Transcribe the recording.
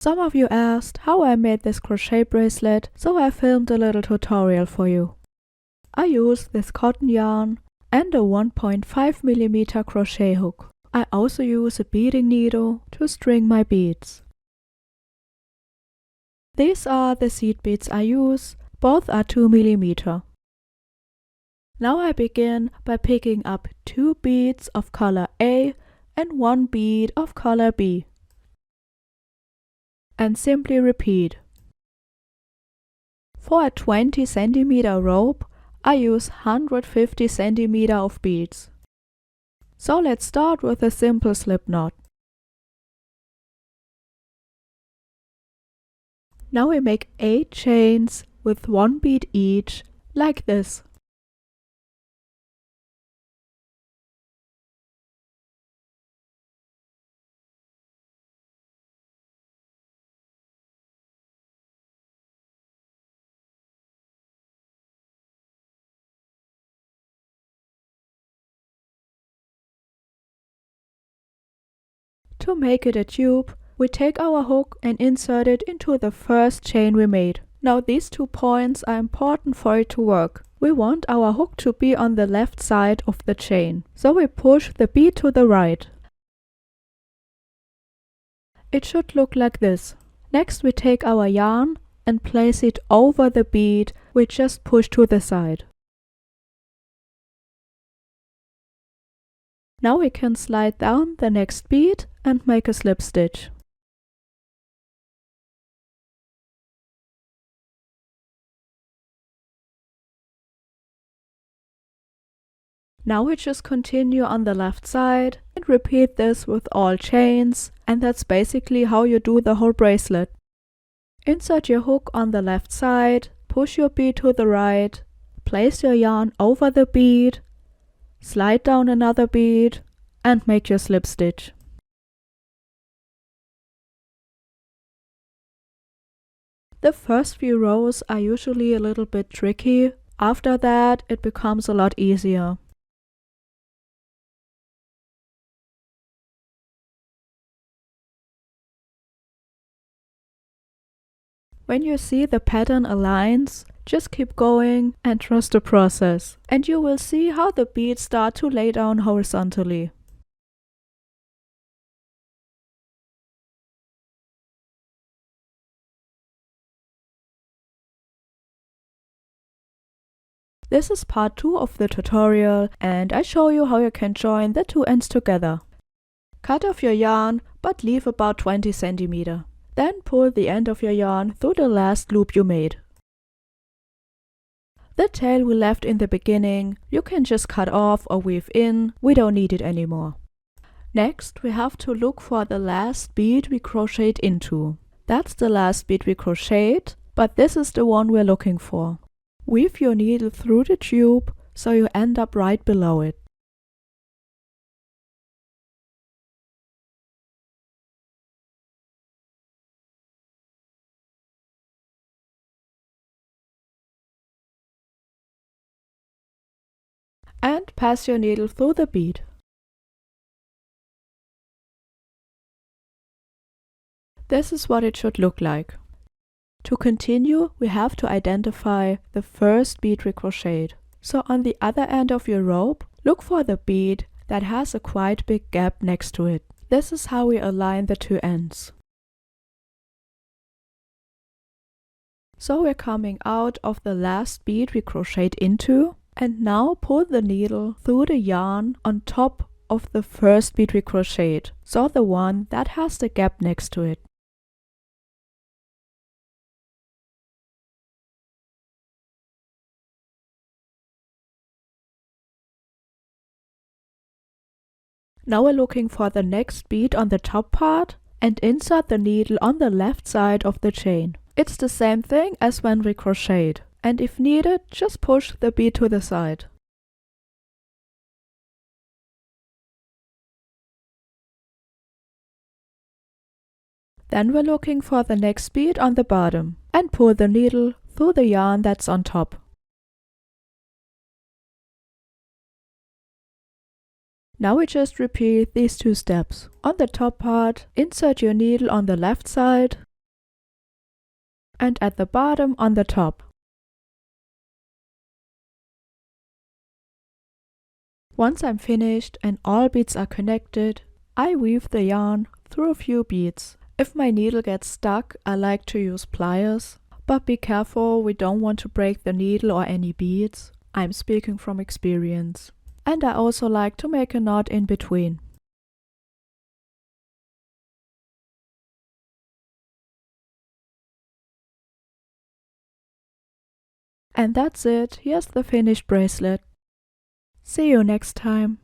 Some of you asked how I made this crochet bracelet, so I filmed a little tutorial for you. I used this cotton yarn and a 1.5mm crochet hook. I also use a beading needle to string my beads. These are the seed beads I use, both are 2mm. Now I begin by picking up 2 beads of color A and 1 bead of color B. And simply repeat. For a 20 cm rope, I use 150 cm of beads. So let's start with a simple slip knot. Now we make 8 chains with 1 bead each, like this. To make it a tube, we take our hook and insert it into the first chain we made. Now these 2 points are important for it to work. We want our hook to be on the left side of the chain, so we push the bead to the right. It should look like this. Next we take our yarn and place it over the bead we just pushed to the side. Now we can slide down the next bead and make a slip stitch. Now we just continue on the left side and repeat this with all chains, and that's basically how you do the whole bracelet. Insert your hook on the left side, push your bead to the right, place your yarn over the bead, slide down another bead and make your slip stitch. The first few rows are usually a little bit tricky. After that, it becomes a lot easier. When you see the pattern aligns, just keep going and trust the process, and you will see how the beads start to lay down horizontally. This is part 2 of the tutorial, and I show you how you can join the 2 ends together. Cut off your yarn, but leave about 20 cm. Then pull the end of your yarn through the last loop you made. The tail we left in the beginning, you can just cut off or weave in, we don't need it anymore. Next, we have to look for the last bead we crocheted into. That's the last bead we crocheted, but this is the one we're looking for. Weave your needle through the tube so you end up right below it. And pass your needle through the bead. This is what it should look like. To continue, we have to identify the first bead we crocheted. So on the other end of your rope, look for the bead that has a quite big gap next to it. This is how we align the 2 ends. So we're coming out of the last bead we crocheted into, and now pull the needle through the yarn on top of the first bead we crocheted, so the one that has the gap next to it. Now we're looking for the next bead on the top part and insert the needle on the left side of the chain. It's the same thing as when we crocheted, and if needed, just push the bead to the side. Then we're looking for the next bead on the bottom and pull the needle through the yarn that's on top. Now we just repeat these 2 steps. On the top part, insert your needle on the left side, and at the bottom on the top. Once I'm finished and all beads are connected, I weave the yarn through a few beads. If my needle gets stuck, I like to use pliers, but be careful, we don't want to break the needle or any beads. I'm speaking from experience. And I also like to make a knot in between. And that's it, here's the finished bracelet. See you next time.